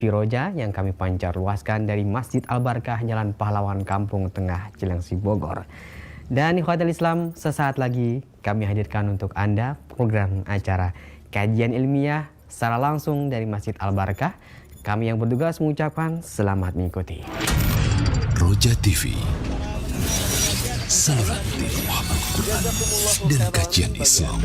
Piroja yang kami pancar luaskan dari Masjid Al-Barkah Jalan Pahlawan Kampung Tengah Cilengsi Bogor. Dan ikhwatul Islam, sesaat lagi kami hadirkan untuk Anda program acara kajian ilmiah secara langsung dari Masjid Al-Barkah. Kami yang bertugas mengucapkan selamat mengikuti. Roja TV, saluran tiruah Al-Quran dan kajian Islam.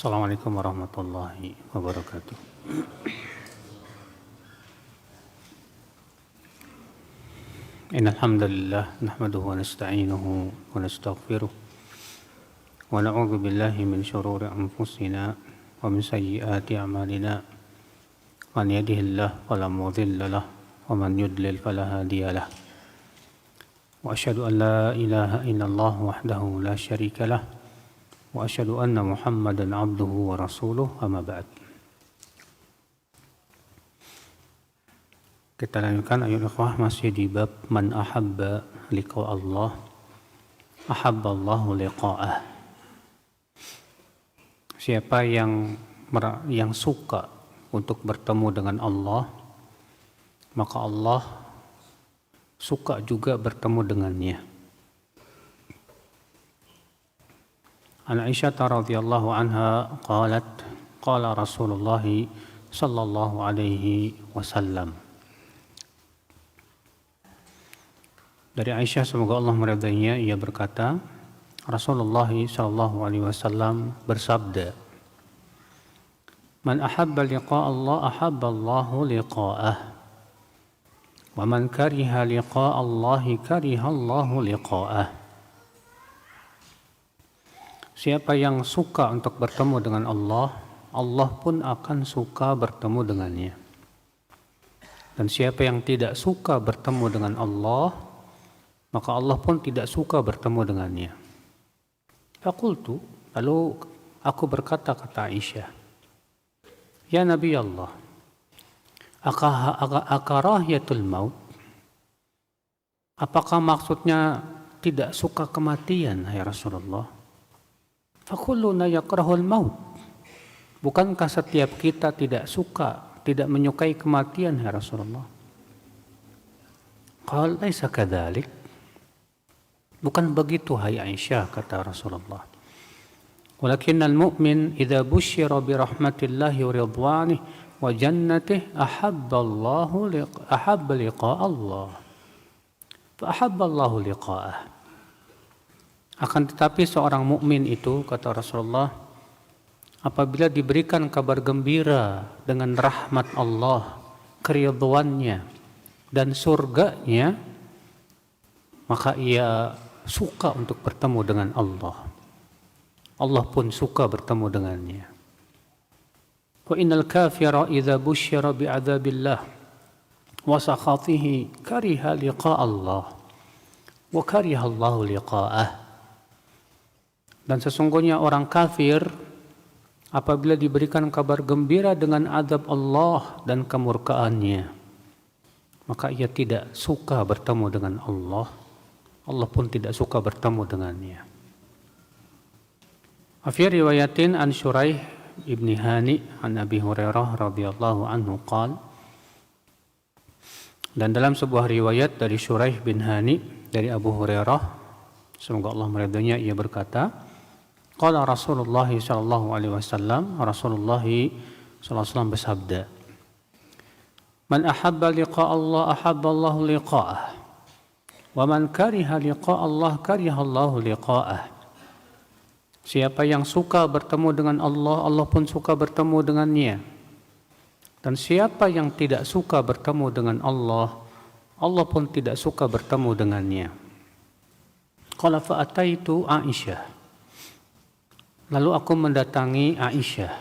Assalamualaikum warahmatullahi wabarakatuh. Innal hamdalillah nahmaduhu wa nasta'inuhu wa nastaghfiruh wa na'udzu billahi min shururi anfusina wa min sayyiati a'malina. Man yahdihillahu fala mudilla lahu wa man yudlil fala hadiya lahu. Wa asyhadu an la ilaha illallah wahdahu la syarika lahu wa asyhadu anna Muhammadan abduhu wa rasuluh, amma ba'd. Kita lanjutkan ayat ikhwah masih di bab man ahabba liqa Allah ahabba Allahu liqa'ah. Siapa yang suka untuk bertemu dengan Allah, maka Allah suka juga bertemu dengannya. An Aisyah radhiyallahu anha qalat qala Rasulullah sallallahu alaihi wasallam. Dari Aisyah, semoga Allah meridainya, ia berkata, Rasulullah sallallahu alaihi wasallam bersabda, man ahabba liqa Allah ahabba Allahu liqa'ah, wa man kariha liqa Allah kariha Allahu liqa'ah. Siapa yang suka untuk bertemu dengan Allah, Allah pun akan suka bertemu dengannya. Dan siapa yang tidak suka bertemu dengan Allah, maka Allah pun tidak suka bertemu dengannya. Faqultu, lalu aku berkata, kata Aisyah, ya Nabi Allah, akarahiyatul maut? Apakah maksudnya tidak suka kematian, ya Rasulullah? Fakulluna yakrahul maut. Bukankah setiap kita tidak suka, tidak menyukai kematian, ya Rasulullah? Qala laisa kadzalik. Bukan begitu, hai Aisyah, kata Rasulullah. Walakinnal mu'min idza busyira bi rahmatillahi wa ridwanihi wa jannatihi ahabba liqa Allah. Fa ahabba Allahu liqa'ah. Akan tetapi seorang mukmin itu, kata Rasulullah, apabila diberikan kabar gembira dengan rahmat Allah, keridhoannya dan surganya, maka ia suka untuk bertemu dengan Allah. Allah pun suka bertemu dengannya. Wa innal kafira idza busyira bi'adzabillah wa sakhatihi kariha liqa Allah wa kariha Allahu liqa'ah. Dan sesungguhnya orang kafir apabila diberikan kabar gembira dengan azab Allah dan kemurkaannya, maka ia tidak suka bertemu dengan Allah. Allah pun tidak suka bertemu dengannya. Fi riwayatin an Shuraih ibn Hani an Abi Hurairah radhiyallahu anhu qala. Dan dalam sebuah riwayat dari Shuraih bin Hani dari Abu Hurairah, semoga Allah meridainya, ia berkata, qala Rasulullah sallallahu alaihi wasallam, Rasulullah sallallahu alaihi wasallam bersabda, man ahabba liqa Allah ahabba Allahu liqa'ah, wa man kariha liqa Allah kariha Allahu liqa'ah. Siapa yang suka bertemu dengan Allah, Allah pun suka bertemu dengannya. Dan siapa yang tidak suka bertemu dengan Allah, Allah pun tidak suka bertemu dengannya. Qala fa ataitu Aisyah. Lalu aku mendatangi Aisyah,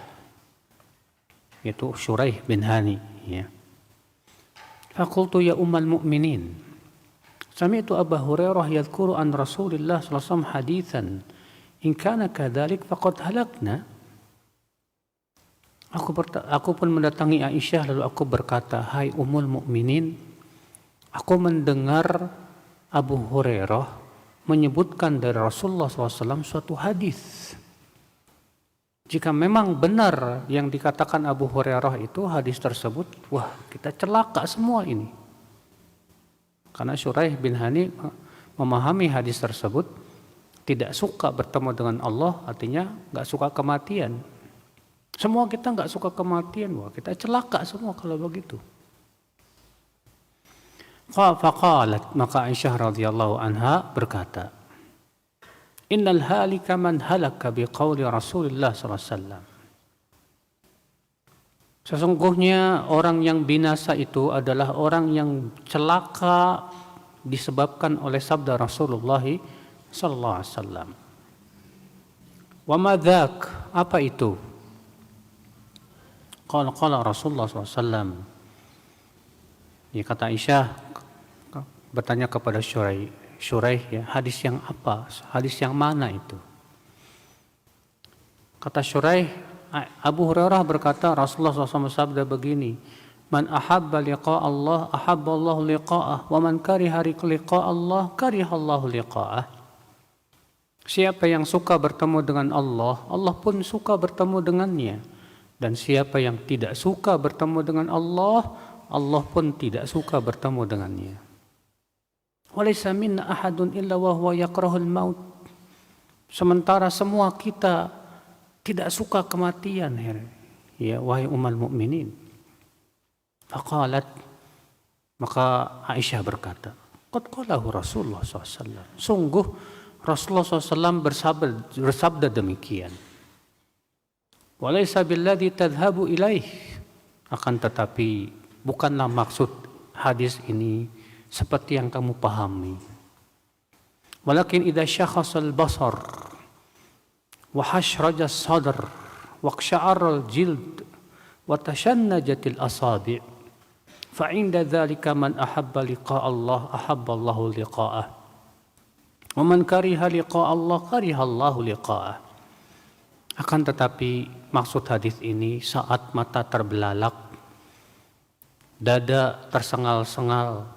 yaitu Shuraih bin Hani, ya. Faqultu ya ummal mu'minin. Sami'tu Abu Hurairah yadhkuru an Rasulillah sallallahu alaihi wasallam haditsan in kana kadzalik faqad halakna. Aku pun mendatangi Aisyah lalu aku berkata, hai Ummul Mukminin, aku mendengar Abu Hurairah menyebutkan dari Rasulullah SAW suatu hadis. Jika memang benar yang dikatakan Abu Hurairah itu hadis tersebut, wah kita celaka semua ini. Karena Shuraih bin Hani memahami hadis tersebut, tidak suka bertemu dengan Allah, artinya nggak suka kematian. Semua kita nggak suka kematian, wah kita celaka semua kalau begitu. Faqalat, maka Aisyah radhiyallahu anha berkata, Innal halika man halaka biqauli Rasulullah SAW. Sesungguhnya orang yang binasa itu adalah orang yang celaka disebabkan oleh sabda Rasulullah SAW. Wa madzak, apa itu? Qala Rasulullah SAW. Dia kata Aisyah bertanya kepada Shuraih, ya, hadis yang apa? Hadis yang mana itu? Kata Shuraih, Abu Hurairah berkata Rasulullah SAW sabda begini, Man ahabba liqa Allah, ahabba Allah liqa'ah, wa man kariha liqa Allah, kariha Allah liqa'ah. Siapa yang suka bertemu dengan Allah, Allah pun suka bertemu dengannya. Dan siapa yang tidak suka bertemu dengan Allah, Allah pun tidak suka bertemu dengannya. Walaysa minna ahadun illa wa huwa yakrahul maut. Sementara semua kita tidak suka kematian, ya wahai ummul mukminin. Faqalat, maka Aisyah berkata, qad qalahu Rasulullah SAW. Sungguh Rasulullah SAW bersabda demikian. Walaysa billadhi tadhhabu ilaih. Akan tetapi bukanlah maksud hadis ini seperti yang kamu pahami. Walakin idza syakhasal basar wa hashraja sadr wa qsha'ara al-jild wa tashannajatil asabi' fa 'inda dhalika man ahabba liqa Allah ahabba Allahu liqa'ah wa man kariha liqa Allah kariha Allahu liqa'ah. Akan tetapi maksud hadis ini saat mata terbelalak, dada tersengal-sengal,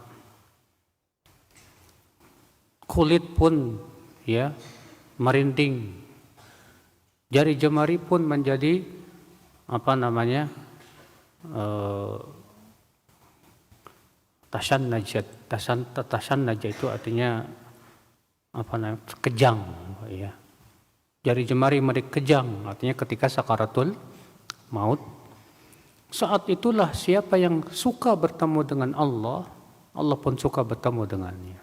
kulit pun ya merinding, jari jemari pun menjadi tasannajat itu artinya kejang, ya. Jari jemari mereka kejang, artinya ketika sakaratul maut. Saat itulah siapa yang suka bertemu dengan Allah, Allah pun suka bertemu dengannya.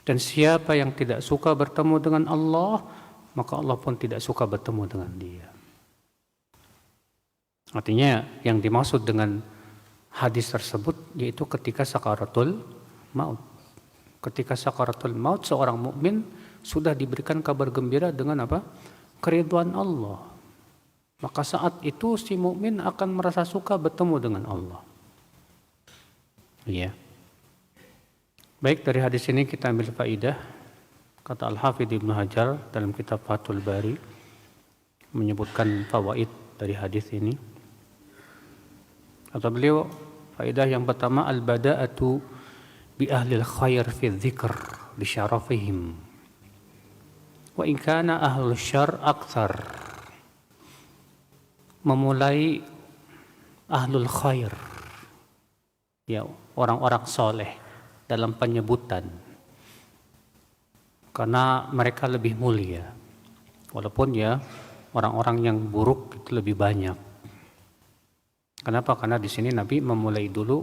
Dan siapa yang tidak suka bertemu dengan Allah, maka Allah pun tidak suka bertemu dengan dia. Artinya yang dimaksud dengan hadis tersebut yaitu ketika sakaratul maut. Ketika sakaratul maut seorang mukmin sudah diberikan kabar gembira dengan apa? Keridhaan Allah. Maka saat itu si mukmin akan merasa suka bertemu dengan Allah. Iya. Baik, dari hadis ini kita ambil faidah. Kata Al-Hafidh Ibnu Hajar dalam kitab Fathul Bari menyebutkan fawaid dari hadis ini. Kata beliau, faidah yang pertama, al-bada'atu bi ahlil khair fi dzikr bi syarafihim. Wa in kana ahlul syarr aktsar. Memulai ahlul khair, ya orang-orang soleh dalam penyebutan, karena mereka lebih mulia, walaupun ya orang-orang yang buruk itu lebih banyak. Kenapa? Karena di sini Nabi memulai dulu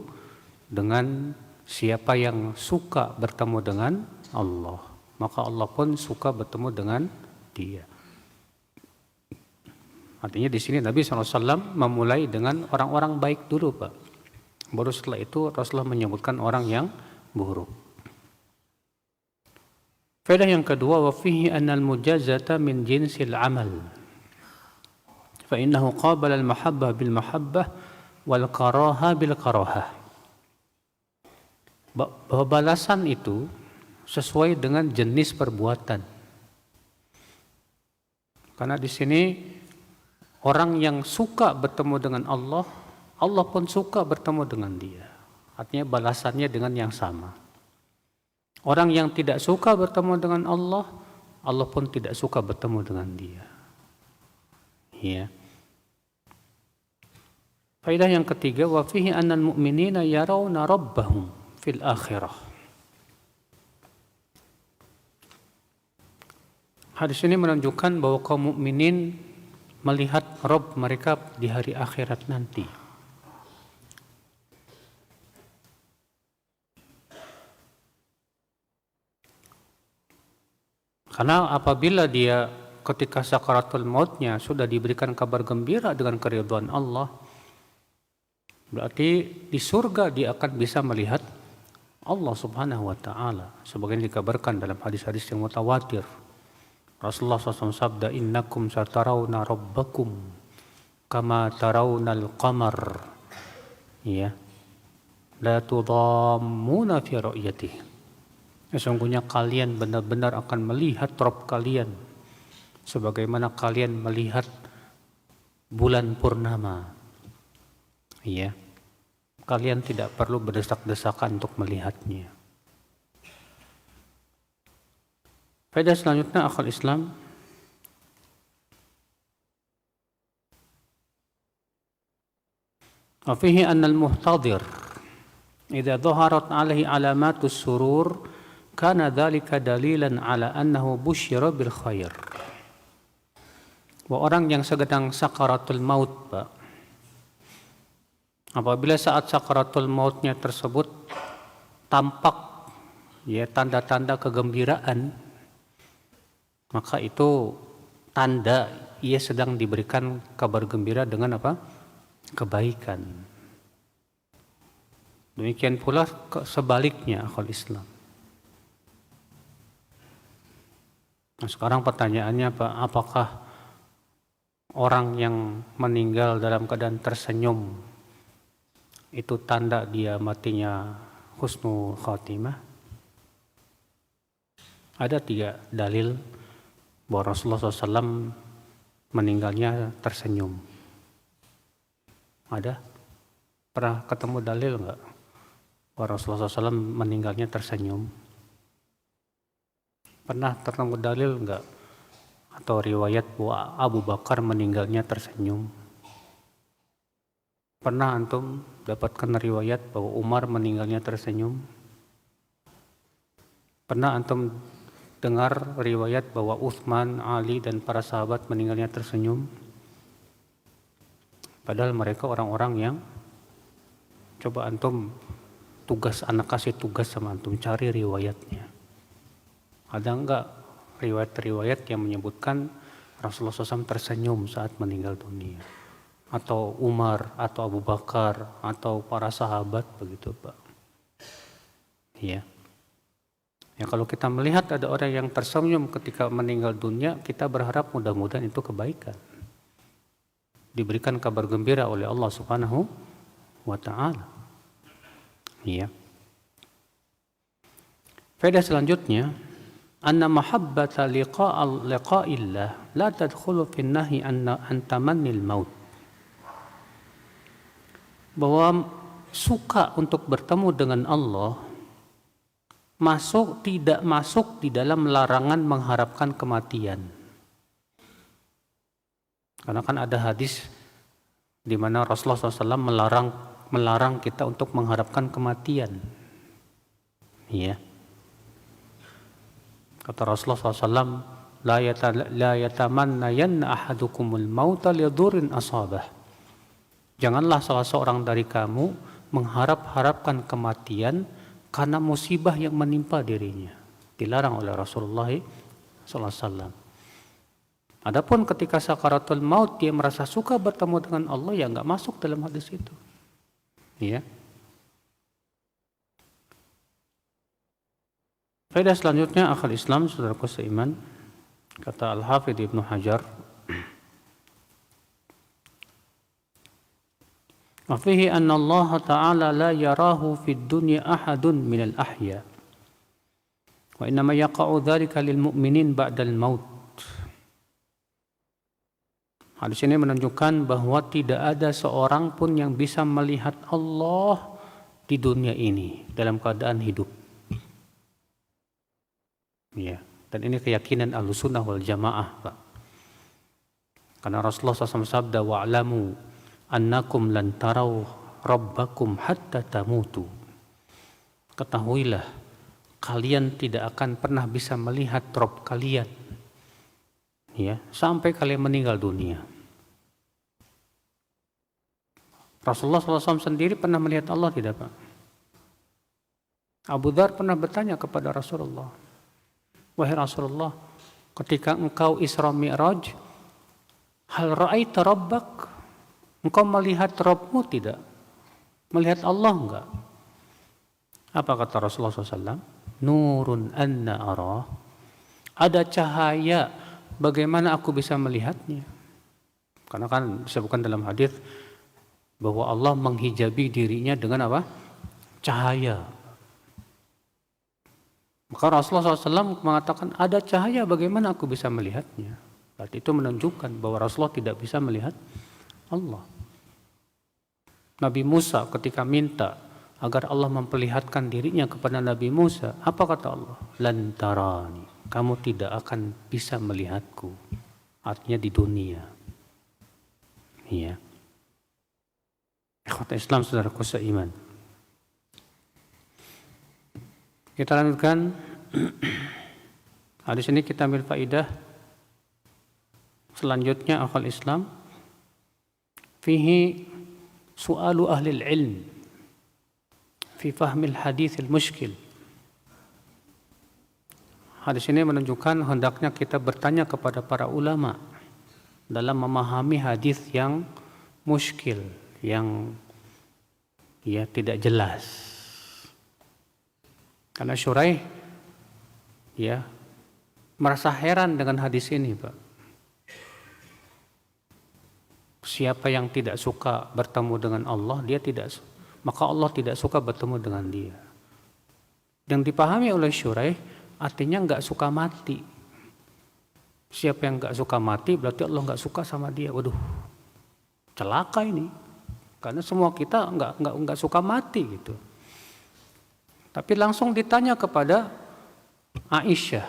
dengan siapa yang suka bertemu dengan Allah, maka Allah pun suka bertemu dengan dia. Artinya di sini Nabi SAW memulai dengan orang-orang baik dulu, Pak. Baru setelah itu Rasulullah menyebutkan orang yang buruk. Faedah yang kedua, wa fihi anna al-mujazata min jinsil amal. Fa innahu qabala al-mahabbah bil mahabbah wal karaha bil karahah. bahwa balasan itu sesuai dengan jenis perbuatan. Karena di sini orang yang suka bertemu dengan Allah, Allah pun suka bertemu dengan dia. Artinya balasannya dengan yang sama. Orang yang tidak suka bertemu dengan Allah, Allah pun tidak suka bertemu dengan dia. Ya. Faedah yang ketiga, wa fihi annal mu'minina yarawna rabbahum fil akhirah. Hadis ini menunjukkan bahwa kaum mukminin melihat Rabb mereka di hari akhirat nanti. Karena apabila dia ketika sakaratul mautnya sudah diberikan kabar gembira dengan keridhaan Allah, berarti di surga dia akan bisa melihat Allah Subhanahu wa taala sebagaimana dikabarkan dalam hadis-hadis yang mutawatir. Rasulullah SAW sabda, innakum satarawna rabbakum kama tarawnal qamar, ya, la tudammuna fi ru'yatihi. Sesungguhnya kalian benar-benar akan melihat Rabb kalian sebagaimana kalian melihat bulan purnama. Ya. Kalian tidak perlu berdesak-desakan untuk melihatnya. Faedah selanjutnya akal Islam. Wa fihi anna al-muhtadir idza dhaharat alaihi alamatus surur kana dzalika dalilan ala annahu busyira bil khair. Bahwa orang yang sedang sakaratul maut, Pak, apabila saat sakaratul mautnya tersebut tampak ya tanda-tanda kegembiraan, maka itu tanda ia sedang diberikan kabar gembira dengan apa? Kebaikan. Demikian pula sebaliknya akal Islam. Nah, sekarang pertanyaannya Pak, apakah orang yang meninggal dalam keadaan tersenyum itu tanda dia matinya husnul khatimah? Ada 3 dalil bahwa Rasulullah SAW meninggalnya tersenyum. Ada? Pernah ketemu dalil enggak bahwa Rasulullah SAW meninggalnya tersenyum? Pernah ketemu dalil enggak atau riwayat bahwa Abu Bakar meninggalnya tersenyum? Pernah antum dapatkan riwayat bahwa Umar meninggalnya tersenyum? Pernah antum dengar riwayat bahwa Utsman, Ali dan para sahabat meninggalnya tersenyum? Padahal mereka orang-orang yang coba antum kasih tugas sama antum cari riwayatnya. Ada enggak riwayat-riwayat yang menyebutkan Rasulullah SAW tersenyum saat meninggal dunia? Atau Umar, atau Abu Bakar, atau para sahabat begitu Pak. Ya. Ya kalau kita melihat ada orang yang tersenyum ketika meninggal dunia, kita berharap mudah-mudahan itu kebaikan. Diberikan kabar gembira oleh Allah Subhanahu wa taala. Ya. Faedah selanjutnya, anna mahabbata liqa'illah la tadkhulu fi an-nahi an tamannil maut. Bahwa suka untuk bertemu dengan Allah tidak masuk di dalam larangan mengharapkan kematian. Karena kan ada hadis di mana Rasulullah SAW melarang kita untuk mengharapkan kematian. Iya. Kata Rasulullah SAW, la yatamannayanna ahadukumul mauta lidurrin asabah. Janganlah salah seorang dari kamu mengharap-harapkan kematian karena musibah yang menimpa dirinya. Dilarang oleh Rasulullah SAW. Adapun ketika sakaratul maut dia merasa suka bertemu dengan Allah, ya nggak masuk dalam hadis itu. Ya. Faedah selanjutnya akal Islam, saudaraku seiman, kata Al-Hafidh Ibnu Hajar, Wa fihi anna Allah Ta'ala la yarahu fid dunya ahadun minal ahya. Wa innama yaqa'u dzalika lil mu'minin ba'dal maut. Hadis ini menunjukkan bahwa tidak ada seorang pun yang bisa melihat Allah di dunia ini dalam keadaan hidup. Ya, dan ini keyakinan Ahlussunnah wal Jamaah, Pak. Karena Rasulullah SAW sabda, wa'lamu annakum lan tarau rabbakum hatta tamutu. Ketahuilah, kalian tidak akan pernah bisa melihat Rabb kalian, ya, sampai kalian meninggal dunia. Rasulullah SAW sendiri pernah melihat Allah tidak, Pak? Abu Dzar pernah bertanya kepada Rasulullah, wahai Rasulullah, ketika engkau Isra Mi'raj, hal ra'aita rabbak? Engkau melihat Rabbmu tidak? Melihat Allah enggak? Apa kata Rasulullah SAW? Nurun anna arah. Ada cahaya, bagaimana aku bisa melihatnya? Karena kan disebutkan dalam hadis bahwa Allah menghijabi dirinya dengan apa? Cahaya. Maka Rasulullah SAW mengatakan ada cahaya, bagaimana aku bisa melihatnya? Berarti itu menunjukkan bahwa Rasulullah tidak bisa melihat Allah. Nabi Musa ketika minta agar Allah memperlihatkan dirinya kepada Nabi Musa, apa kata Allah? Lan tarani, kamu tidak akan bisa melihatku. Artinya di dunia. Iya. Ikhwat Islam, saudaraku seiman. Kita lanjutkan. Hadis ini kita ambil faidah. Selanjutnya akal Islam. Fihi su'alu ahli ilm fi fahmil hadis al-mushkil. Hadis ini menunjukkan hendaknya kita bertanya kepada para ulama dalam memahami hadis yang muskil, yang ya tidak jelas. Karena Syuraih ya merasa heran dengan hadis ini, Pak. Siapa yang tidak suka bertemu dengan Allah, maka Allah tidak suka bertemu dengan dia. Yang dipahami oleh Syuraih artinya nggak suka mati. Siapa yang nggak suka mati berarti Allah nggak suka sama dia. Waduh, celaka ini. Karena semua kita nggak suka mati gitu. Tapi langsung ditanya kepada Aisyah,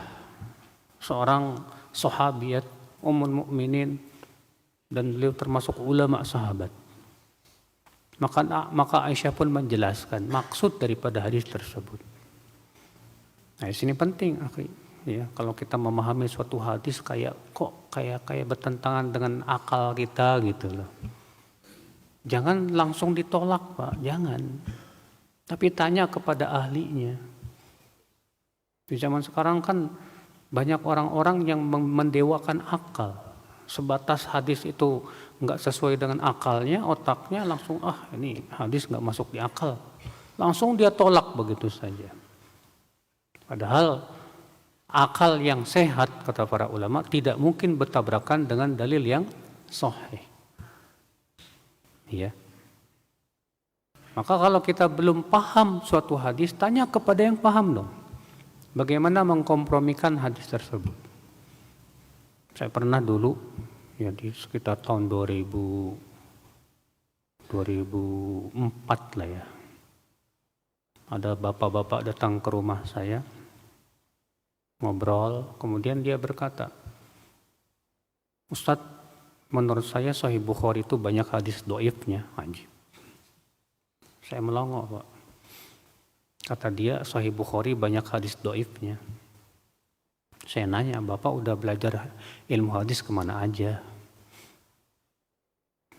seorang sahabiat Ummul Mukminin, dan beliau termasuk ulama sahabat. Maka Aisyah pun menjelaskan maksud daripada hadis tersebut. Nah, di sini penting, ya, kalau kita memahami suatu hadis kayak bertentangan dengan akal kita gitu loh. Jangan langsung ditolak, Pak, jangan. Tapi tanya kepada ahlinya. Di zaman sekarang kan banyak orang-orang yang mendewakan akal. Sebatas hadis itu nggak sesuai dengan akalnya, otaknya langsung ini hadis nggak masuk di akal. Langsung dia tolak begitu saja. Padahal akal yang sehat, kata para ulama, tidak mungkin bertabrakan dengan dalil yang sahih. Ya. Maka kalau kita belum paham suatu hadis, tanya kepada yang paham dong. Bagaimana mengkompromikan hadis tersebut? Saya pernah dulu, ya di sekitar tahun 2004 lah ya. Ada bapak-bapak datang ke rumah saya, ngobrol, kemudian dia berkata, Ustadz, menurut saya Sahih Bukhari itu banyak hadis dhaifnya. Anjir. Saya melongo, Pak. Kata dia, Sahih Bukhari banyak hadis dhaifnya. Saya nanya, Bapak udah belajar ilmu hadis kemana aja?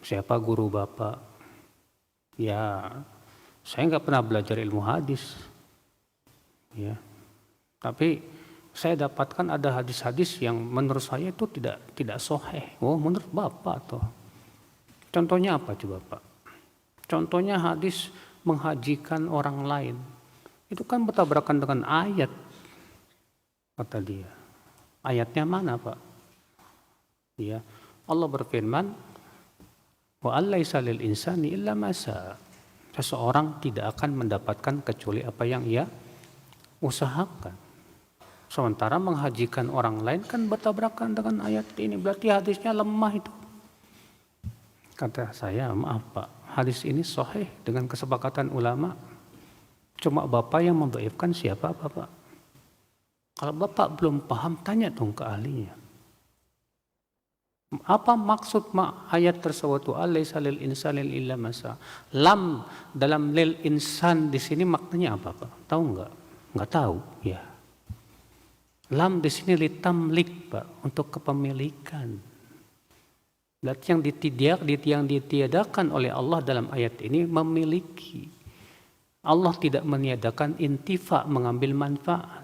Siapa guru Bapak? Ya, saya nggak pernah belajar ilmu hadis. Ya, tapi saya dapatkan ada hadis-hadis yang menurut saya itu tidak sahih. Oh, menurut Bapak toh. Contohnya apa coba, Pak? Contohnya hadis menghajikan orang lain. Itu kan bertabrakan dengan ayat, kata dia. Ayatnya mana, Pak? Ya, Allah berfirman, Wa allaisa lil insani illa ma sa'a. Seseorang tidak akan mendapatkan kecuali apa yang ia usahakan. Sementara menghajikan orang lain kan bertabrakan dengan ayat ini. Berarti hadisnya lemah itu. Kata saya, maaf Pak, hadis ini sahih dengan kesepakatan ulama. Cuma Bapak yang mendhaifkan siapa Bapak? Kalau Bapak belum paham, tanya dong ke ahlinya. Apa maksud ayat tersebut? Alaisa lil insani illa ma sa'a. Lam dalam lil insan di sini maknanya apa Pak? Tahu enggak? Enggak tahu, ya. Lam di sini litamlik Pak, untuk kepemilikan. Berarti yang ditiadakan oleh Allah dalam ayat ini memiliki. Allah tidak meniadakan intifa, mengambil manfaat.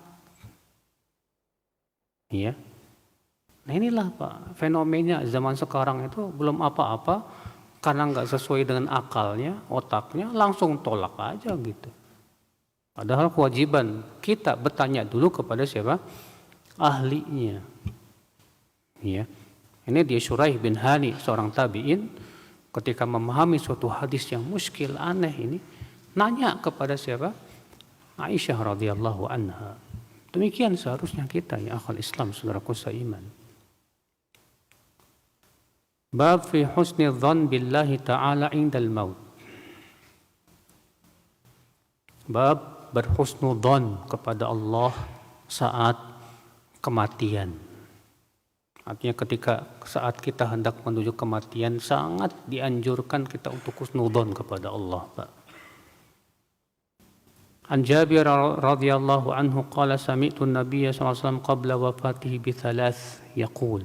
Ya. Nah inilah Pak, fenomena zaman sekarang itu belum apa-apa, karena nggak sesuai dengan akalnya, otaknya, langsung tolak aja gitu. Padahal kewajiban kita bertanya dulu kepada siapa? Ahlinya. Ya. Ini dia Syuraih bin Hani, seorang tabi'in, ketika memahami suatu hadis yang muskil, aneh ini, nanya kepada siapa? Aisyah radhiyallahu anha. Demikian seharusnya kita, ya akhal Islam, saudaraku seiman. Bab fi husni dzan billahi ta'ala indal maut. Bab berhusnudzan kepada Allah saat kematian. Artinya ketika saat kita hendak menuju kematian, sangat dianjurkan kita untuk husnudzan kepada Allah, Pak. An Jabir radhiyallahu anhu qala sami'tu an-nabiy sallallahu alaihi wasallam qabla wafatihi bi thalath yaqul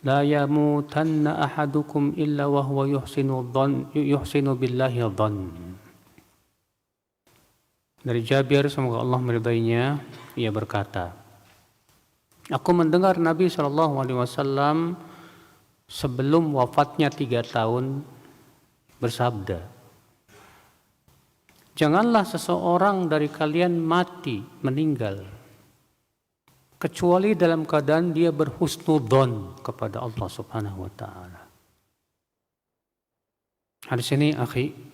la yamutanna ahadukum illa wa huwa yuhsinu billahi dhann. Dari Jabir, semoga Allah meridainya, ia berkata, aku mendengar Nabi SAW sebelum wafatnya 3 tahun bersabda, janganlah seseorang dari kalian mati, meninggal, kecuali dalam keadaan dia berhusnudzon kepada Allah Subhanahu wa taala. Hadis ini akhi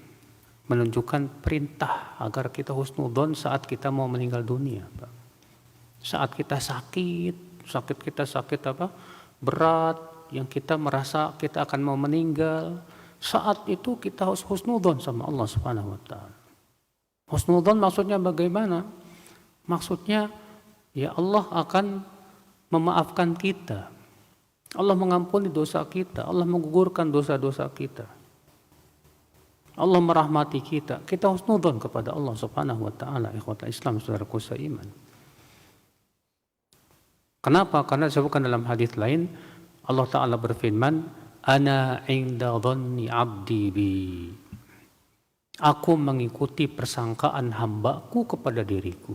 menunjukkan perintah agar kita husnudzon saat kita mau meninggal dunia, Pak. Saat kita sakit apa? Berat, yang kita merasa kita akan mau meninggal, saat itu kita harus husnudzon sama Allah Subhanahu wa taala. Husnudzon maksudnya bagaimana? Maksudnya ya Allah akan memaafkan kita. Allah mengampuni dosa kita, Allah menggugurkan dosa-dosa kita. Allah merahmati kita. Kita husnudzon kepada Allah Subhanahu wa taala, ikhwatal Islam, saudaraku seiman. Kenapa? Karena disebutkan dalam hadis lain, Allah taala berfirman, ana inda dhanni 'abdi bi. Aku mengikuti persangkaan hambaku kepada diriku.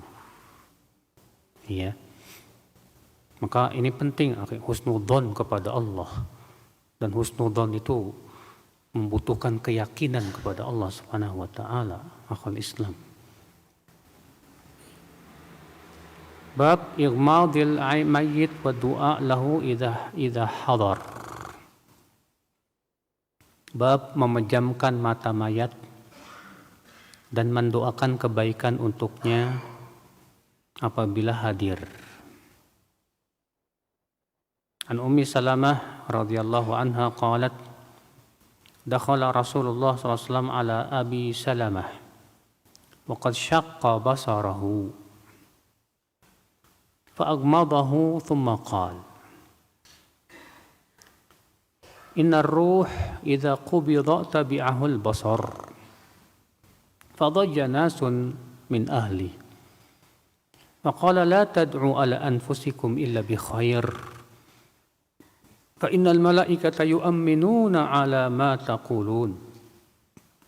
Ya. Maka ini penting, husnudzon kepada Allah. Dan husnudzon itu membutuhkan keyakinan kepada Allah Subhanahu wa taala, akhwal Islam. Bab ighmadil mayyit wa du'a lahu idza hadar. Bab memejamkan mata mayat dan mendoakan kebaikan untuknya apabila hadir. An Ummi Salamah radhiyallahu anha qalat dakhala Rasulullah sallallahu alaihi wasallam ala Abi Salamah wa qad shaqqa basarahu fa aghmadahu thumma qala inna ar-ruh idza qubida tabi'ahu al-basar fadajja nasun min ahli wa qala la tad'u ala anfusikum illa bi khair فإن الملائكة يؤمنون على ما تقولون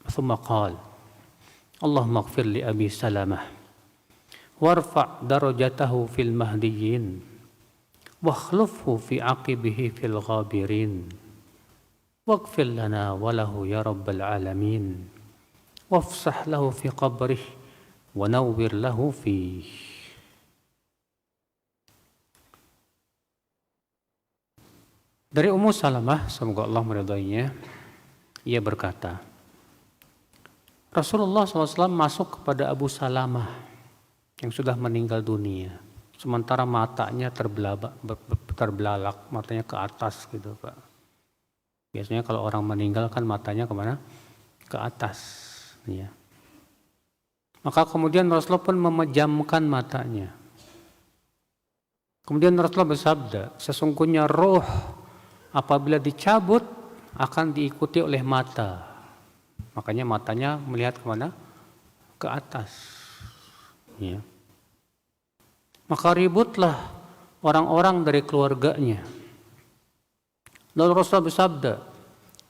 ثم قال اللهم اغفر لأبي سلمة وارفع درجته في المهديين واخلفه في عقبه في الغابرين واغفر لنا وله يا رب العالمين وافسح له في قبره ونور له فيه. Dari Ummu Salamah, semoga Allah meridainya, Ia berkata, Rasulullah SAW masuk kepada Abu Salamah yang sudah meninggal dunia. Sementara matanya terbelalak, matanya ke atas gitu Pak. Biasanya kalau orang meninggal kan matanya kemana? Ke atas. Ya. Maka kemudian Rasulullah pun memejamkan matanya. Kemudian Rasulullah bersabda, sesungguhnya roh apabila dicabut akan diikuti oleh mata. Makanya matanya melihat kemana? Ke atas. Ya. Maka ributlah orang-orang dari keluarganya. Lalu Rasulullah bersabda,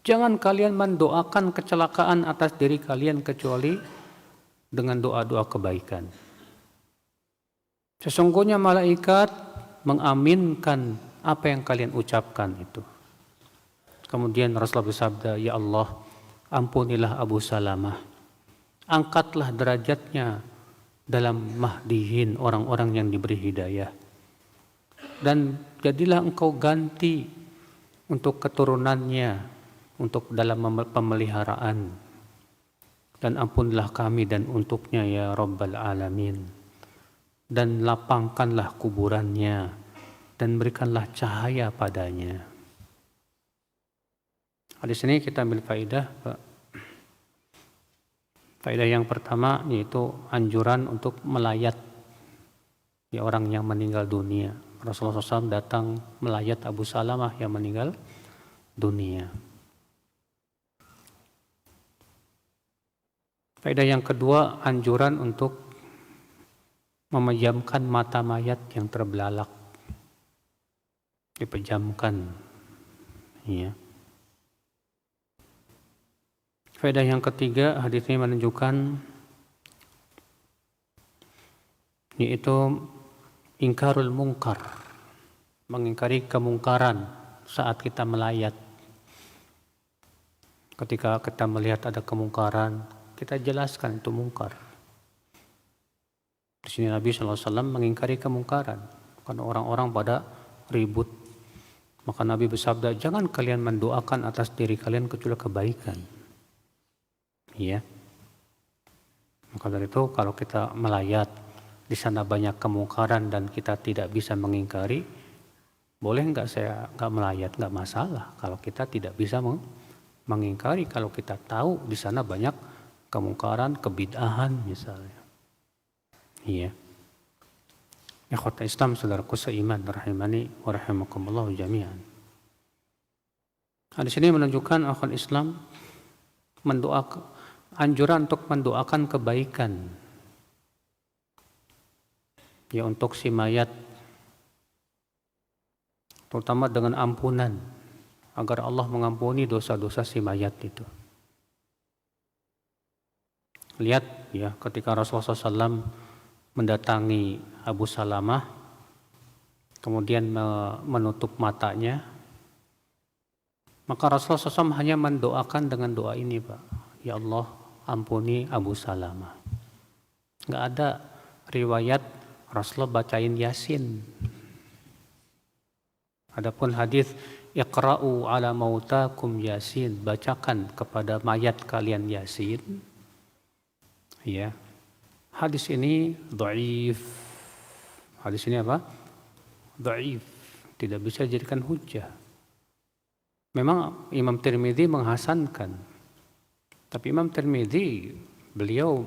jangan kalian mendoakan kecelakaan atas diri kalian kecuali dengan doa-doa kebaikan. Sesungguhnya malaikat mengaminkan apa yang kalian ucapkan itu. Kemudian Rasulullah bersabda, ya Allah, ampunilah Abu Salamah. Angkatlah derajatnya dalam mahdihin, orang-orang yang diberi hidayah. Dan jadilah engkau ganti untuk keturunannya, untuk dalam pemeliharaan. Dan ampunilah kami dan untuknya ya Rabbal Alamin. Dan lapangkanlah kuburannya dan berikanlah cahaya padanya. Hadis ini kita ambil faedah, Pak. Faedah yang pertama yaitu anjuran untuk melayat ya orang yang meninggal dunia. Rasulullah SAW datang melayat Abu Salamah yang meninggal dunia. Faedah yang kedua, anjuran untuk memejamkan mata mayat yang terbelalak. Dipejamkan. Ya. Faedah yang ketiga, hadis ini menunjukkan yaitu ingkarul mungkar, mengingkari kemungkaran saat kita melayat. Ketika kita melihat ada kemungkaran, kita jelaskan itu mungkar. Di sini Nabi SAW mengingkari kemungkaran karena orang-orang pada ribut. Maka Nabi bersabda, jangan kalian mendoakan atas diri kalian kecuali kebaikan. Ya. Maka dari itu kalau kita melayat di sana banyak kemungkaran dan kita tidak bisa mengingkari, boleh nggak saya nggak melayat, nggak masalah. Kalau kita tidak bisa mengingkari, kalau kita tahu di sana banyak kemungkaran, kebid'ahan misalnya. Iya. Ikhwata Islam, saudaraku seiman, rahimani wa rahimakumullah jami'an. Hadis ini menunjukkan akhwat Islam mendoakan, anjuran untuk mendoakan kebaikan ya untuk si mayat, terutama dengan ampunan agar Allah mengampuni dosa-dosa si mayat itu. Lihat ya, ketika Rasulullah SAW mendatangi Abu Salamah kemudian menutup matanya, maka Rasulullah SAW hanya mendoakan dengan doa ini, Pak. Ya Allah, ampuni Abu Salamah. Nggak ada riwayat Rasulullah bacain Yasin. Adapun hadis iqra'u ala mautakum Yasin, bacakan kepada mayat kalian Yasin. Ya. Hadis ini dhaif. Hadis ini apa? Dhaif. Tidak bisa dijadikan hujjah. Memang Imam Tirmidzi menghasankan. Tapi Imam Tirmidzi beliau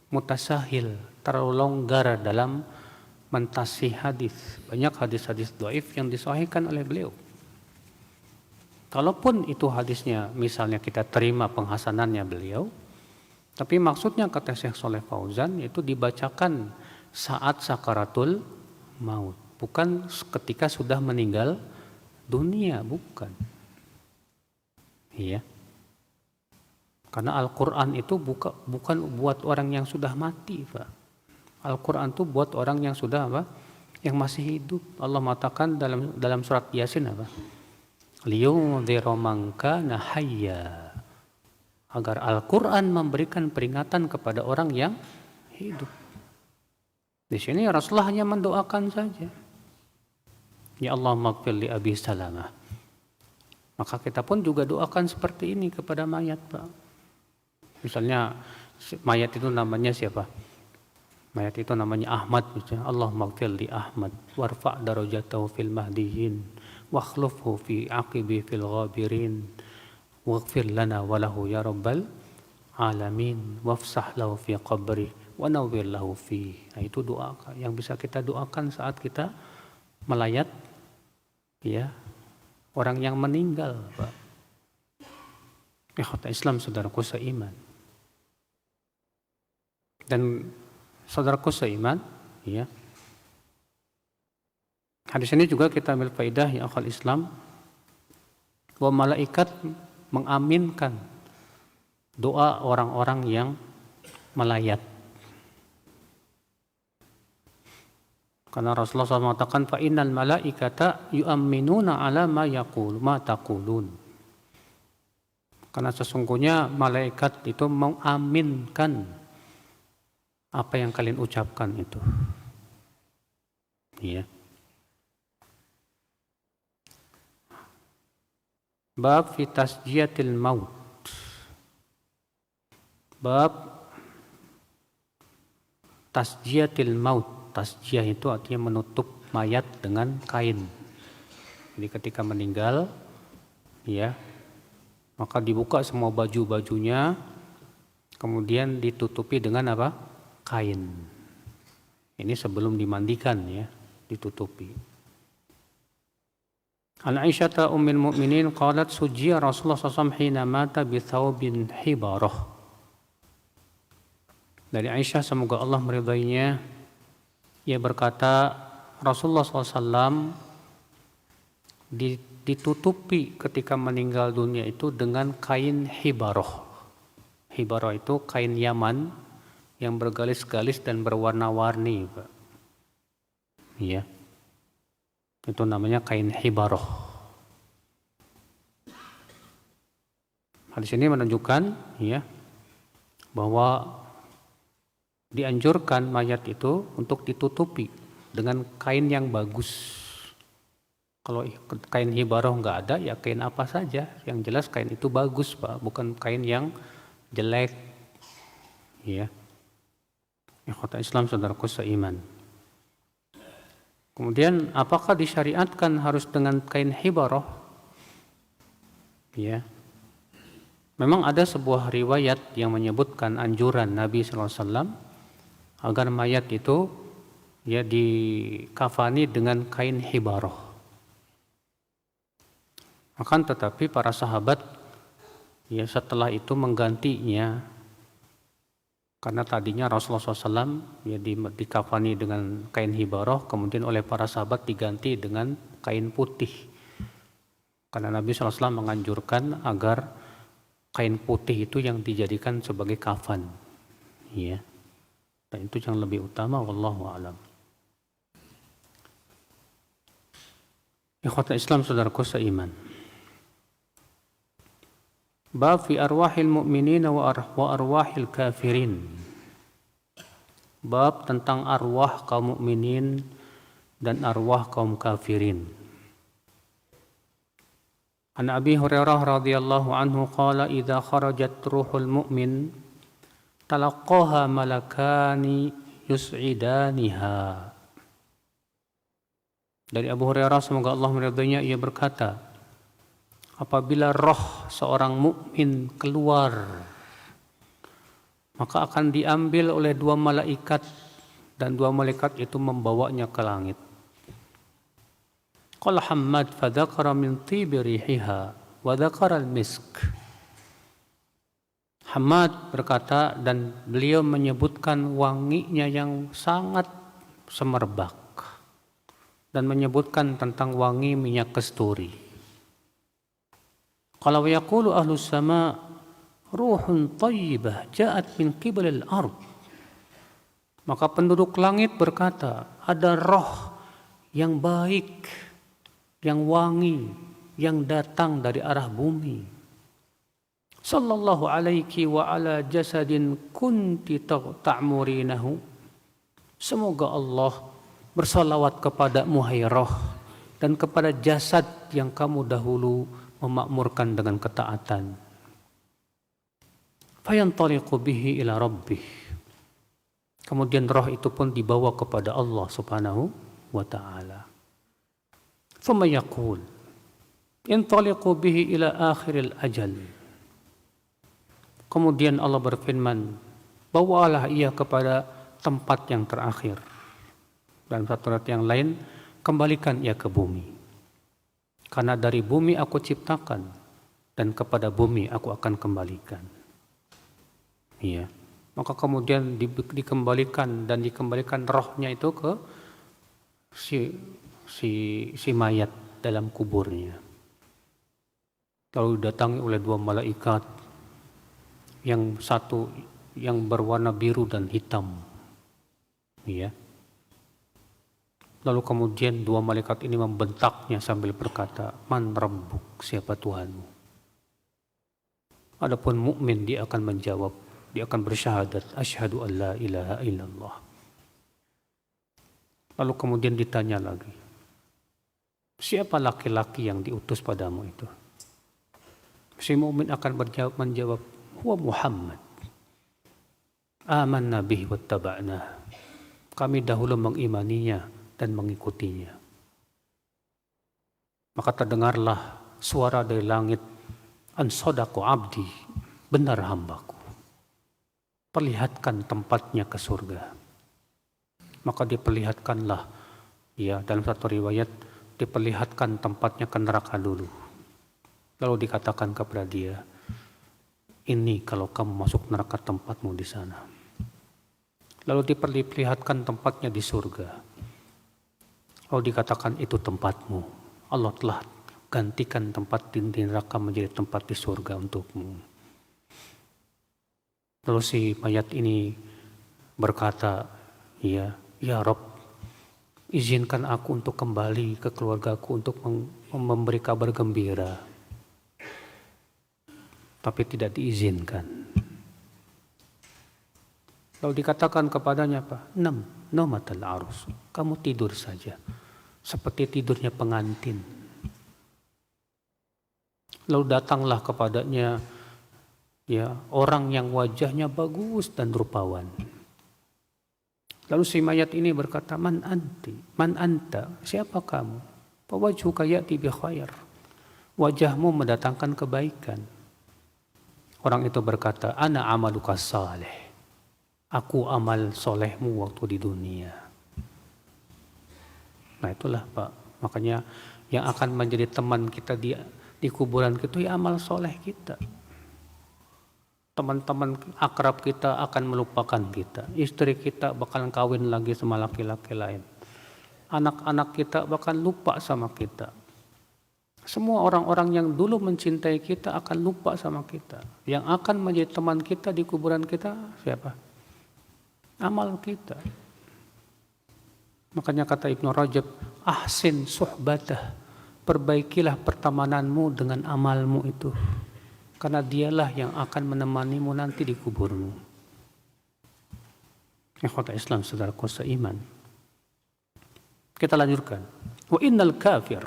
mutasahil, terlalu longgar dalam mentasih hadis. Banyak hadis-hadis dhaif yang disahihkan oleh beliau. Kalaupun itu hadisnya misalnya kita terima penghasanannya beliau, tapi maksudnya kata Syekh Shalih Fauzan itu dibacakan saat sakaratul maut, bukan ketika sudah meninggal dunia, bukan. Iya. Karena Al-Quran itu bukan buat orang yang sudah mati, Pak. Al-Quran itu buat orang yang sudah apa? Yang masih hidup. Allah mengatakan dalam surat Yasin apa? Liyundziru man kana hayya. Agar Al-Quran memberikan peringatan kepada orang yang hidup. Di sini Rasulullah hanya mendoakan saja. Ya Allah maghfir li Abi Salamah. Maka kita pun juga doakan seperti ini kepada mayat, Pak. Misalnya mayat itu namanya siapa? Mayat itu namanya Ahmad, misalnya Allahumma ighfir li Ahmad warfa' darajatahu fil mahdiyin wakhlufhu fi aqibi fil ghabirin waghfir lana wa lahu ya rabbal alamin wafsah lahu fi qabri wa nawwir lahu fi. Nah, itu doa yang bisa kita doakan saat kita melayat ya orang yang meninggal, Pak. Ikhwata Islam, saudaraku seiman. Dan saudaraku seiman, ya. Hadis ini juga kita ambil faidah ya akhwal Islam, bahwa malaikat mengaminkan doa orang-orang yang melayat. Karena Rasulullah SAW mengatakan fa innal malaikata yu'minuna ala ma taqulun. Karena sesungguhnya malaikat itu mengaminkan apa yang kalian ucapkan itu. Ya. Bab fi tasjiyatil maut. Bab tasjiyatil maut. Tasjiyah itu artinya menutup mayat dengan kain. Jadi ketika meninggal, ya, maka dibuka semua baju-bajunya, kemudian ditutupi dengan apa? Kain. Ini sebelum dimandikan, ya, ditutupi. An Aisyah ummul mukminin qalat sujiya Rasulullah SAW hina mata bi thawbin hibarah. Dari Aisyah, semoga Allah meridainya, ia berkata Rasulullah SAW ditutupi ketika meninggal dunia itu dengan kain hibaroh. Hibaroh itu kain Yaman yang bergalis-galis dan berwarna-warni, Pak. Iya. Itu namanya kain hibaroh. Hadis ini menunjukkan, ya, bahwa dianjurkan mayat itu untuk ditutupi dengan kain yang bagus. Kalau kain hibaroh nggak ada, ya kain apa saja. Yang jelas kain itu bagus, Pak, bukan kain yang jelek. Ya. Ikhwata Islam, saudaraku seiman. Kemudian apakah disyariatkan harus dengan kain hibaroh? Ya. Memang ada sebuah riwayat yang menyebutkan anjuran Nabi SAW agar mayat itu ya dikafani dengan kain hibaroh. Akan tetapi para sahabat ya setelah itu menggantinya, karena tadinya Rasulullah SAW ya dikafani dengan kain hibaroh, kemudian oleh para sahabat diganti dengan kain putih. Karena Nabi SAW menganjurkan agar kain putih itu yang dijadikan sebagai kafan. Ya. Dan itu yang lebih utama, wallahu a'lam. Ikhwata Islam, saudaraku seiman. Bab fi arwahil mu'minina wa arwahil kafirin. Bab tentang arwah kaum mukminin dan arwah kaum kafirin. An Abi Hurairah radhiyallahu anhu qala idza kharajat ruhul mu'min talaqaha malakani yus'idaniha. Dari Abu Hurairah, semoga Allah meridainya, ia berkata, apabila roh seorang mukmin keluar, maka akan diambil oleh dua malaikat, dan dua malaikat itu membawanya ke langit. Qala Hammad fadzakara min tibi rihiha wa dzakara al-misk. Hamad berkata, dan beliau menyebutkan wanginya yang sangat semerbak, dan menyebutkan tentang wangi minyak kasturi. Qala wa yaqulu ahlus sama ruhun thayyibah ja'at min qibalil ard. Maka penduduk langit berkata, ada roh yang baik, yang wangi, yang datang dari arah bumi. Sallallahu alaiki wa ala jasadin kunti ta'murinahu. Semoga Allah bersalawat kepadamu hai roh, dan kepada jasad yang kamu dahulu memakmurkan dengan ketaatan. Fayantaliqu bihi ila rabbih. Kemudian roh itu pun dibawa kepada Allah Subhanahu wa ta'ala. Thumma yaqul intaliqu bihi ila akhiril ajal. Kemudian Allah berfirman, bawalah ia kepada tempat yang terakhir. Dalam satu ayat yang lain, kembalikan ia ke bumi. Karena dari bumi aku ciptakan dan kepada bumi aku akan kembalikan. Iya. Maka kemudian dikembalikan rohnya itu ke si mayat dalam kuburnya. Lalu didatangi oleh dua malaikat, yang satu yang berwarna biru dan hitam. Iya. Lalu kemudian dua malaikat ini membentaknya sambil berkata, "Man rabbuk, siapa Tuhanmu?" Adapun mukmin dia akan menjawab, dia akan bersyahadat, asyhadu an la ilaha illallah. Lalu kemudian ditanya lagi, siapa laki-laki yang diutus padamu itu? Si mukmin akan menjawab, huwa Muhammad. Amanna bihi wattaba'na. Kami dahulu mengimaninya dan mengikutinya. Maka terdengarlah suara dari langit, an sadaqa abdi, benar hambaku. Perlihatkan tempatnya ke surga. Maka diperlihatkanlah, ya, dalam satu riwayat diperlihatkan tempatnya ke neraka dulu. Lalu dikatakan kepada dia, ini kalau kamu masuk neraka tempatmu di sana. Lalu diperlihatkan tempatnya di surga. Lalu dikatakan itu tempatmu. Allah telah gantikan tempat di neraka menjadi tempat di surga untukmu. Lalu si mayat ini berkata, ya Rabb, izinkan aku untuk kembali ke keluargaku untuk memberi kabar gembira. Tapi tidak diizinkan. Lalu dikatakan kepadanya apa? Naumatal arus. Kamu tidur saja. Seperti tidurnya pengantin. Lalu datanglah kepadanya, ya, orang yang wajahnya bagus dan rupawan. Lalu si mayat ini berkata, man anta, siapa kamu? Fawajhuka ya'ti bi khair. Wajahmu mendatangkan kebaikan. Orang itu berkata, ana amaluka saleh. Aku amal solehmu waktu di dunia. Nah itulah Pak, makanya yang akan menjadi teman kita di kuburan kita, ya amal soleh kita. Teman-teman akrab kita akan melupakan kita. Istri kita bakalan kawin lagi sama laki-laki lain. Anak-anak kita bahkan lupa sama kita. Semua orang-orang yang dulu mencintai kita akan lupa sama kita. Yang akan menjadi teman kita di kuburan kita siapa? Amal kita. Makanya kata Ibnu Rajab, ahsin suhbatah. Perbaikilah pertemananmu dengan amalmu itu. Karena dialah yang akan menemanimu nanti di kuburmu. Ikhwata Islam, saudaraku seiman. Kita lanjutkan. Wa innal kafir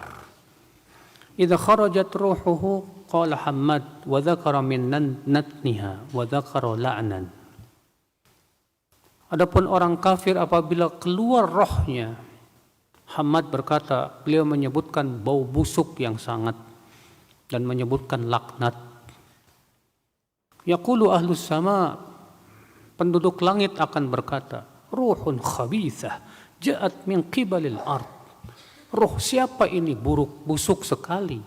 idza kharajat ruhuhu qala Hammad wa dzakara min natniha wa dzakara la'nan. Adapun orang kafir apabila keluar rohnya, Hammad berkata, beliau menyebutkan bau busuk yang sangat dan menyebutkan laknat. Yaqulu ahlus sama, penduduk langit akan berkata, ruhun khabithah ja'at min qibalil ard. Roh siapa ini buruk, busuk sekali,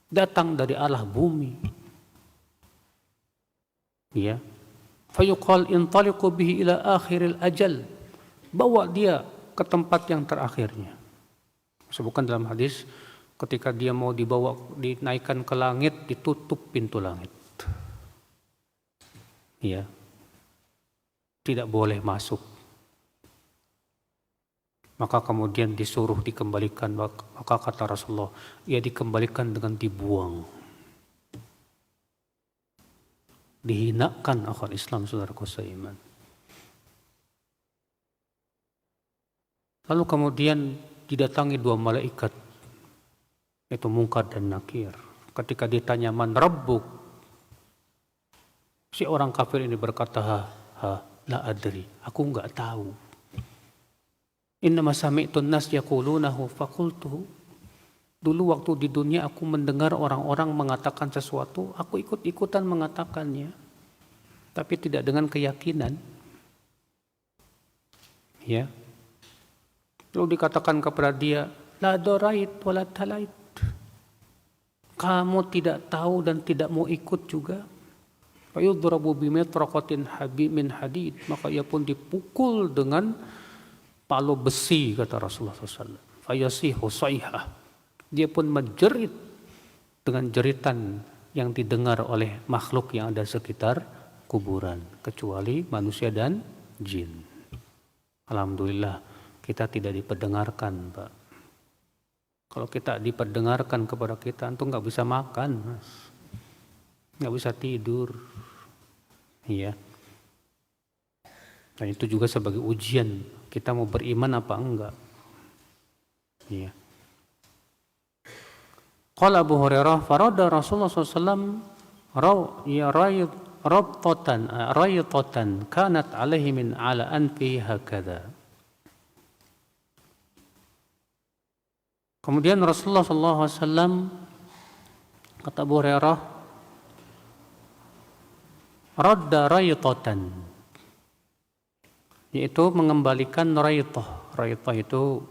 datang dari arah bumi. Ya. Fayuqal intaliqu bihi ila akhiril ajal. Bawa dia ke tempat yang terakhirnya. Sebutkan dalam hadis, ketika dia mau dinaikkan ke langit, ditutup pintu langit. Ya. Tidak boleh masuk. Maka kemudian disuruh dikembalikan. Maka kata Rasulullah, ia dikembalikan dengan dibuang. Dihinakan akal Islam, saudaraku seiman. Lalu kemudian didatangi dua malaikat, yaitu Munkar dan Nakir. ketika ditanya man rabbuk, si orang kafir ini berkata, la adri, aku enggak tahu. Innama sami'tun nas yaqulunahu faqultuhu. Dulu waktu di dunia aku mendengar orang-orang mengatakan sesuatu, aku ikut-ikutan mengatakannya. Tapi tidak dengan keyakinan. Ya. Lalu dikatakan kepada dia, la dorait wala talait. Kamu tidak tahu dan tidak mau ikut juga. Fayudrabu bimetraqatin min hadid, maka ia pun dipukul dengan palu besi, kata Rasulullah SAW. Fayasihu sayhah, dia pun menjerit dengan jeritan yang didengar oleh makhluk yang ada sekitar kuburan, kecuali manusia dan jin. Alhamdulillah kita tidak diperdengarkan, Pak. Kalau kita diperdengarkan kepada kita, antum nggak bisa makan, Mas. Nggak bisa tidur. Iya. Dan itu juga sebagai ujian, kita mau beriman apa enggak. Iya. Qala Abu Hurairah, farada Rasulullah SAW raytatan kanat alaihi min ala anfi hakadha. Kemudian Rasulullah SAW, kata Abu Hurairah, radda raytatan, yaitu mengembalikan raytah. Raytah itu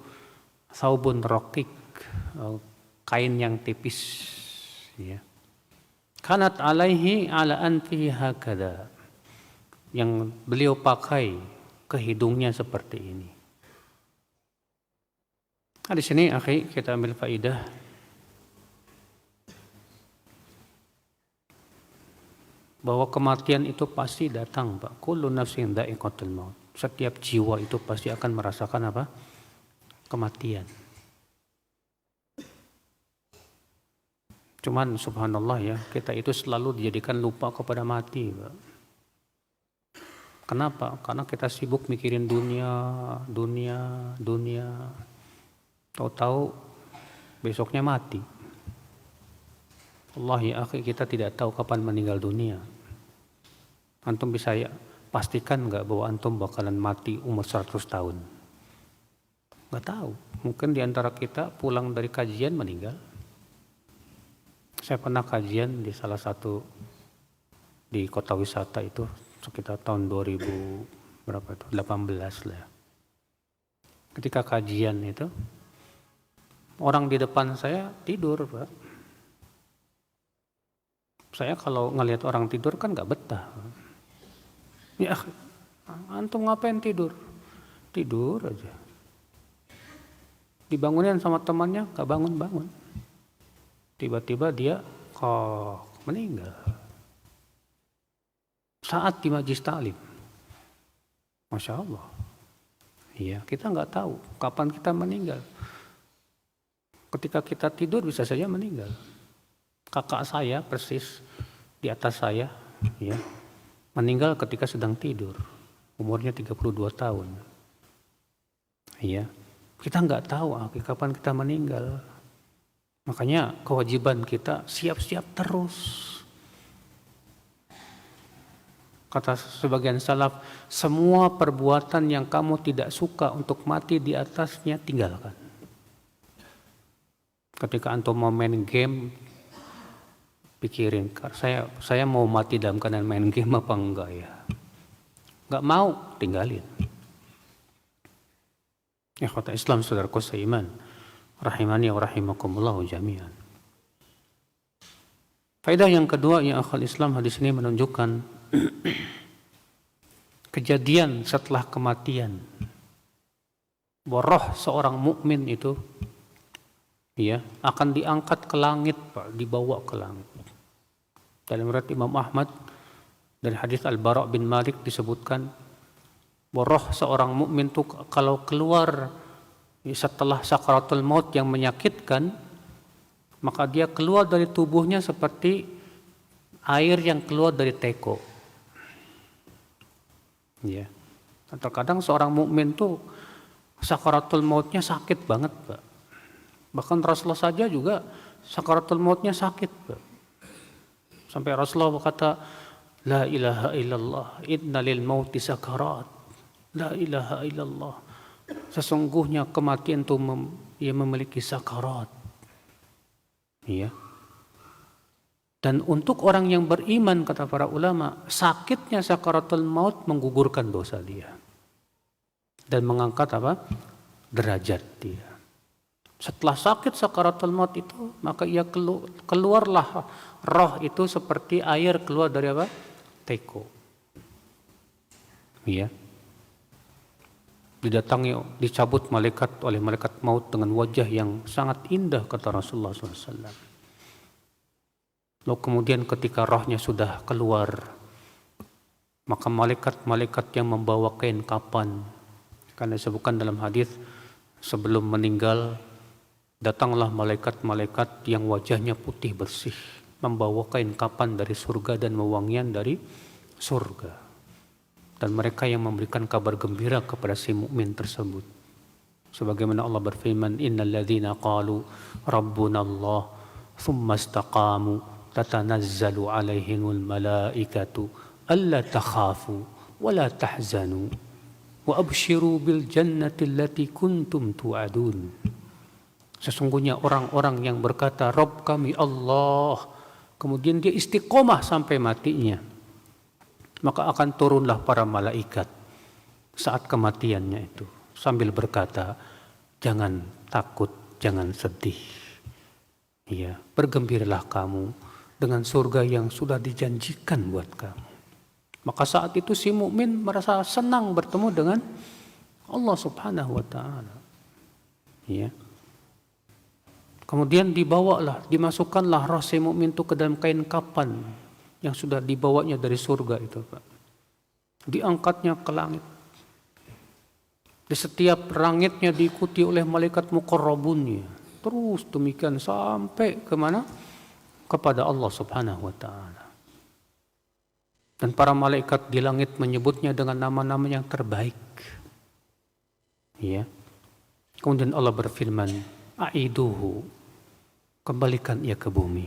saubun raqik, kain yang tipis, ya. Kanat alaihi ala anfihi hakada, yang beliau pakai ke hidungnya seperti ini. Nah, di sini akhi kita ambil faidah bahwa kematian itu pasti datang, Pak. Kullu nafsin dha'iqatul maut. Setiap jiwa itu pasti akan merasakan apa? Kematian. Cuman subhanallah ya, kita itu selalu dijadikan lupa kepada mati, Pak. Kenapa? Karena kita sibuk mikirin dunia. Tahu-tahu besoknya mati. Allah ya akhi, kita tidak tahu kapan meninggal dunia. Antum bisa ya pastikan nggak bahwa antum bakalan mati umur 100 tahun? Nggak tahu. Mungkin di antara kita pulang dari kajian meninggal. Saya pernah kajian di salah satu di kota wisata itu sekitar tahun 2018 lah. Ketika kajian itu, orang di depan saya tidur, Pak. Saya kalau ngelihat orang tidur kan nggak betah. Ya, antum ngapain tidur? Tidur aja. Dibangunin sama temannya, nggak bangun-bangun. Tiba-tiba dia kok meninggal. Saat di majlis taklim. Masya Allah. Iya, kita nggak tahu kapan kita meninggal. Ketika kita tidur bisa saja meninggal. Kakak saya persis di atas saya, ya, meninggal ketika sedang tidur. Umurnya 32 tahun. Iya, kita nggak tahu kapan kita meninggal. Makanya kewajiban kita siap-siap terus. Kata sebagian salaf, semua perbuatan yang kamu tidak suka untuk mati di atasnya tinggalkan. Ketika antum mau main game, pikirin, saya mau mati dalam keadaan main game apa enggak ya? Enggak mau, tinggalin. Ya kata Islam, saudaraku seiman, rahimani wa rahimakumullahu jami'an. Faedah yang kedua yang akhal Islam, hadis ini menunjukkan kejadian setelah kematian. Roh seorang mukmin itu ya akan diangkat ke langit, Pak, dibawa ke langit. Dalam riwayat Imam Ahmad dari hadis Al-Bara' bin Malik disebutkan bahwa roh seorang mukmin itu kalau keluar setelah sakaratul maut yang menyakitkan, maka dia keluar dari tubuhnya seperti air yang keluar dari teko. Ya. Terkadang seorang mukmin tuh sakaratul mautnya sakit banget, Pak. Bahkan Rasulullah saja juga sakaratul mautnya sakit, Pak. Sampai Rasulullah berkata, la ilaha illallah, inna lil mauti sakarat. La ilaha illallah. Sesungguhnya kematian itu ia memiliki sakarat. Iya. Dan untuk orang yang beriman, kata para ulama, sakitnya sakaratul maut menggugurkan dosa dia. Dan mengangkat apa? Derajat dia. Setelah sakit sakaratul maut itu, maka ia keluarlah roh itu seperti air keluar dari apa? Teko. Iya. Dicabut oleh malaikat maut dengan wajah yang sangat indah, kata Rasulullah SAW. Lalu kemudian ketika rohnya sudah keluar, maka malaikat-malaikat yang membawa kain kapan, karena disebutkan dalam hadis sebelum meninggal datanglah malaikat-malaikat yang wajahnya putih bersih, membawa kain kapan dari surga dan wewangian dari surga. Dan mereka yang memberikan kabar gembira kepada si mukmin tersebut. Sebagaimana Allah berfirman, innal ladzina qalu rabbuna Allah thumma istaqamu tatanazzalu alaihimul malaikatu alla takhafu wa la tahzanu wa abshiru bil jannati allati kuntum tu'adun. Sesungguhnya orang-orang yang berkata Rabb kami Allah, kemudian dia istiqomah sampai matinya, maka akan turunlah para malaikat saat kematiannya itu sambil berkata, jangan takut, jangan sedih. Iya, bergembiralah kamu dengan surga yang sudah dijanjikan buat kamu. Maka saat itu si mukmin merasa senang bertemu dengan Allah Subhanahu wa taala. Iya. Kemudian dimasukkanlah roh si mukmin itu ke dalam kain kapan yang sudah dibawanya dari surga itu, Pak. Diangkatnya ke langit. Di setiap langitnya diikuti oleh malaikat muqarrabunnya. Terus demikian sampai ke mana? Kepada Allah Subhanahu wa taala. Dan para malaikat di langit menyebutnya dengan nama-nama yang terbaik. Ya. Kemudian Allah berfirman, "Aiduhu." Kembalikan ia ke bumi.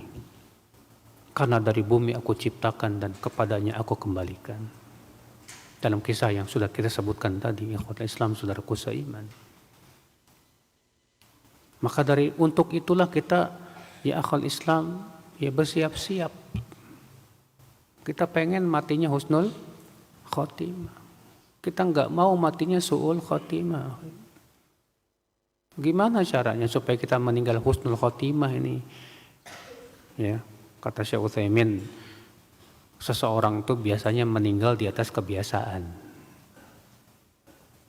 Karena dari bumi aku ciptakan dan kepadanya aku kembalikan. Dalam kisah yang sudah kita sebutkan tadi, ikhwatul Islam, saudaraku seiman. Maka untuk itulah kita, ya akhwal Islam, ya bersiap-siap. Kita pengen matinya husnul khotimah. Kita nggak mau matinya su'ul khotimah. Gimana caranya supaya kita meninggal husnul khotimah ini? Ya, kata Syekh Utsaimin, seseorang itu biasanya meninggal di atas kebiasaan.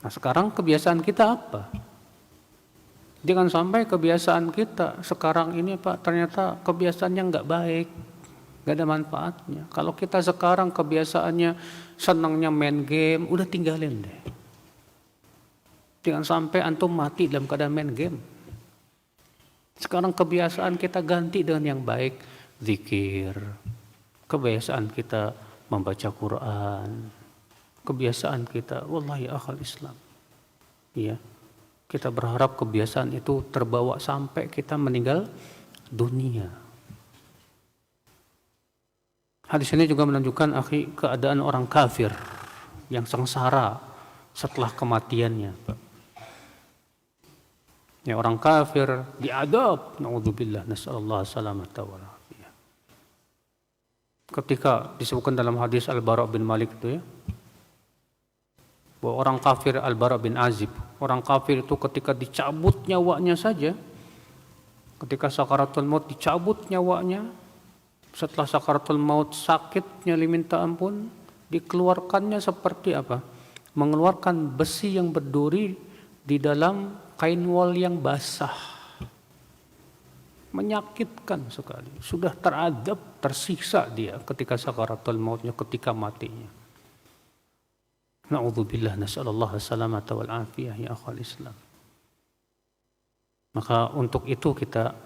Nah sekarang kebiasaan kita apa? Jangan sampai kebiasaan kita sekarang ini, Pak, ternyata kebiasaannya nggak baik, nggak ada manfaatnya. Kalau kita sekarang kebiasaannya senangnya main game, udah tinggalin deh. Jangan sampai antum mati dalam keadaan main game. Sekarang kebiasaan kita ganti dengan yang baik, zikir. Kebiasaan kita membaca Quran. Kebiasaan kita, wallahi akhal Islam. Iya. Kita berharap kebiasaan itu terbawa sampai kita meninggal dunia. Hadis ini juga menunjukkan keadaan orang kafir yang sengsara setelah kematiannya. Ya, orang kafir diadab, naudzubillah, nasallallahu salamata wal afiyah. Ketika disebutkan dalam hadis Al-Bara bin Malik itu ya, bahwa orang kafir Al-Bara bin Azib, orang kafir itu ketika dicabut nyawanya saja, ketika sakaratul maut dicabut nyawanya, setelah sakaratul maut sakitnya minta ampun, dikeluarkannya seperti apa? Mengeluarkan besi yang berduri di dalam kain wol yang basah. Menyakitkan sekali. Sudah teradab, tersiksa dia ketika sakaratul mautnya, ketika matinya. Na'udzubillah, nas'alallahu salamata wal afiyah ya akhwal Islam. Maka untuk itu kita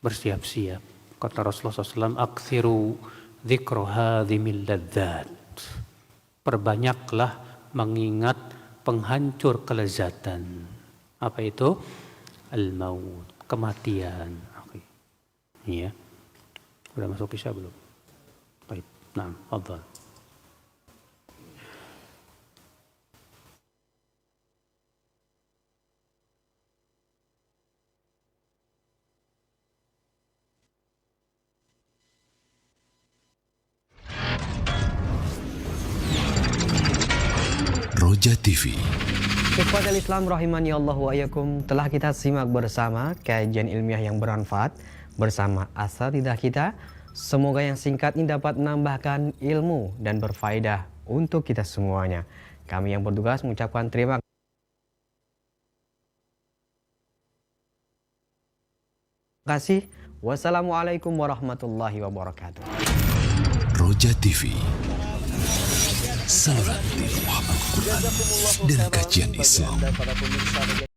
bersiap-siap. Kata Rasulullah SAW, "Aktsiru dzikra hadzimil ladzat." Perbanyaklah mengingat penghancur kelezatan. Apa itu? Al-maut, kematian. Iya. Udah masuk isya belum? Baik. Nah, fadhal. Roja TV. Ikhwatal Islam rahimani Allah wa iyyakum, telah kita simak bersama kajian ilmiah yang bermanfaat bersama asatidzah kita. Semoga yang singkat ini dapat menambahkan ilmu dan berfaedah untuk kita semuanya. Kami yang bertugas mengucapkan terima kasih. Wassalamualaikum warahmatullahi wabarakatuh. Roja TV. Saluran Al-Quran dan kajian Islam.